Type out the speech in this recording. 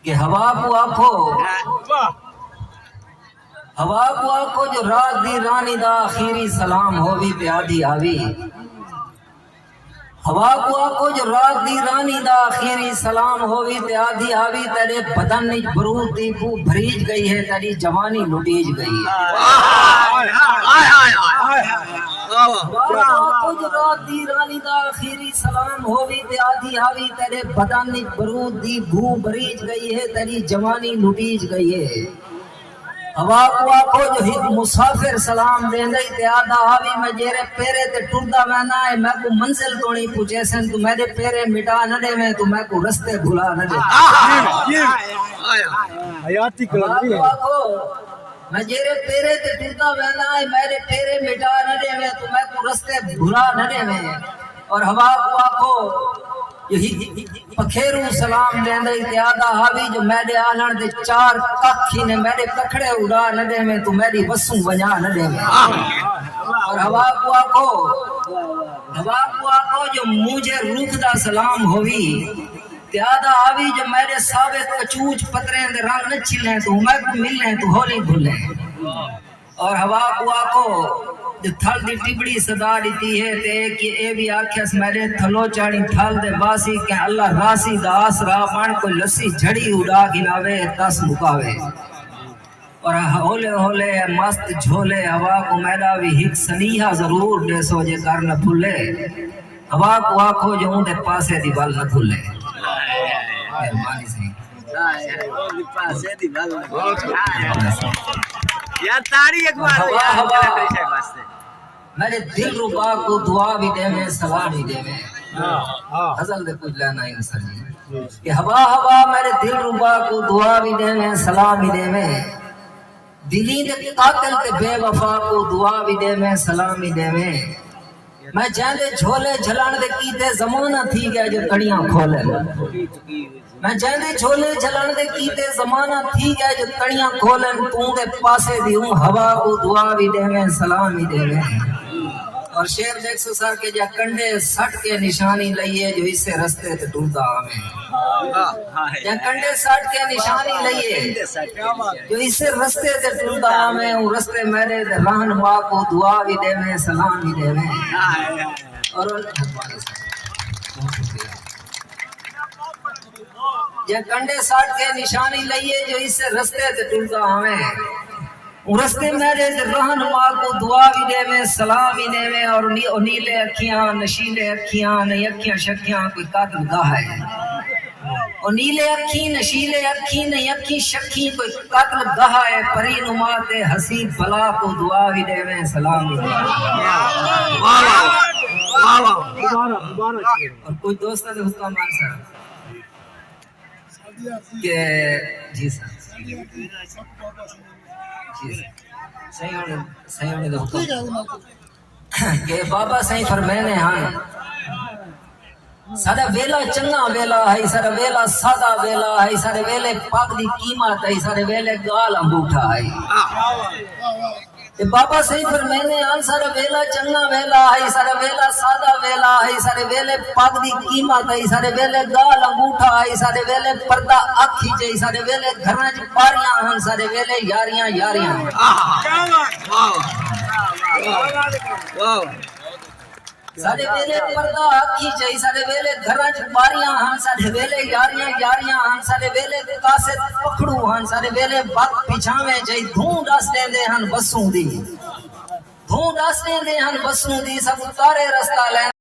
کہ ہوا کو آکھو جو رات دی رانی دا آخری سلام ہووی تے آدھی آوی. ہوا کو آکھو جو رات دی رانی دا آخری سلام ہووی تے آدھی آوی. تیرے بدن وچ برود دی بو بھریج گئی ہے, تیری جوانی لٹیج گئی ہے. جو رات دی رانی دا آخری سلام ہووی تے آدھی آوی. تیرے بدن وچ برود دی بو بھریج گئی ہے, تیری جوانی لٹیج گئی ہے. ہوا کو آکھو جو ایک مسافر سلام دیندے تے آدھا آوی. میں جیرے پیرے تے ٹردا وینا ہے, میں کو منزل تو نہیں پوچھے سن, تو میرے پیرے مٹا نہ دے میں, تو میں کو رستے بھلا نہ دے. حیاتی کلام ہے. میں جیرے پیرے تے ٹردا وینا ہے, میرے پیرے مٹا نہ دے میں, تو میں کو رستے بھلا نہ دے میں. اور ہوا کو آکھو پکھیرو سلام دیندے تے آدھا آوی. جو میرے آلن دے چار ککھی نے میرے ککڑے اڑا نہ دے میں, تو میری وسوں بجا نہ دے میں. اور ہوا کو آکھو جو مجھے روح دا سلام ہووی تے آدھا آوی. جو میرے ساوے کچوچ پتریں دے رنگ نہ چھلیں, تو میں کو ملیں تو ہولی بھولیں. اور ہوا کو آکھو جو تھل دی ٹبڑی صدا دیتی ہے تے کہ اے بھی آکھیس میرے تھلو چاڑی تھل دے باسی, کہ اللہ راسی دا آسرا بان کو لسی جھڑی اڑا گناوے تس مکاوے. اور ہولے ہولے مست جھولے ہوا کو میرا بھی ہک سنیہا ضرور دے سو جے کر نہ بھولے. ہوا کو آکھو جو اون دے پاسے دی بل نہ بھولے. مہربانی سے پاسے دی بل یار تاڑی ایک بار میرے دل ربا کو دعا بھی دے میں, سلام بھی دے میں. غزل دے کچھ لینا ہی سر جی کہ ہوا میرے دل ربا کو دعا بھی دے میں, سلام بھی دے میں. دلی دے قاتل تے بے وفا کو دعا بھی دے میں, سلام بھی دے میں. میں جاندے جھولے جھلان دے کیتے زمانہ تھی گیا جو کڑیاں کھولے. میں جاندے جھولے جھلان دے کیتے زمانہ تھی گیا جو کڑیاں کھولے. تو دے پاسے دی ہوں ہوا کو دعا بھی دے میں, سلام بھی دے میں. اور شیر دیکھ سو سر کے جا کنڈے سٹ کے نشانی لئیے جو اس سے رستے تے ٹردا آمیں. جا کنڈے سٹ کے نشانی لئیے جو اس سے رستے تے ٹردا آمیں. وہ رستے میرے رہنما کو دعا بھی دے میں, سلام بھی دے میں. اور جا کنڈے سٹ کے نشانی لئیے جو اس سے رستے تے ٹردا آمیں. رستے میرے رہنما کو دعا بھی دے میں, سلام بھی دے میں. اور نیلے اکھیاں نشیلے اکھیاں نہیں اکھیاں شکیاں کوئی قاتل گاہ ہے. اور نیلے اکھی نشیلے اکھی نہیں اکھی شکی کوئی قاتل گاہ ہے. پری نمات حسین بلا کو دعا بھی دے میں, سلام بھی دے میں. اور کوئی دوست ہے حکم مان سر کہ جی سر کہ بابا صحیح فرمینے ہاں سارا ویلا چنگا ویلا ہے, سارا ویلا سادہ ویلا ہے, سارے ویلے پاک دی قیمت ہے, سارے ویلے گال انگوٹھا ہے. بابا صحیح فرمینے ہاں سارا ویلا چنگا ویلا ہے, سارا ویلا سادہ ویلا ہے, سارے ویلے پاک دی قیمت ہے, سارے ویلے گال انگوٹھا ہے, سارے ویلے پردہ اکھی جائی, سارے ویلے گھراں چ پاریاں ہن, سارے ویلے یاریاں یاریاں. سارے ویلے پردہ اکھی جائی, سارے ویلے گھراں چ پاریاں ہن, سارے ویلے یاریاں یاریاں ہن, سارے ویلے کاسے پکڑو ہن, سارے ویلے بات پچھاویں جائی. دھون ڈس دیندے ہن بسوں دی, دھون ڈس دیندے ہن بسوں دی, سب اتارے رستہ لے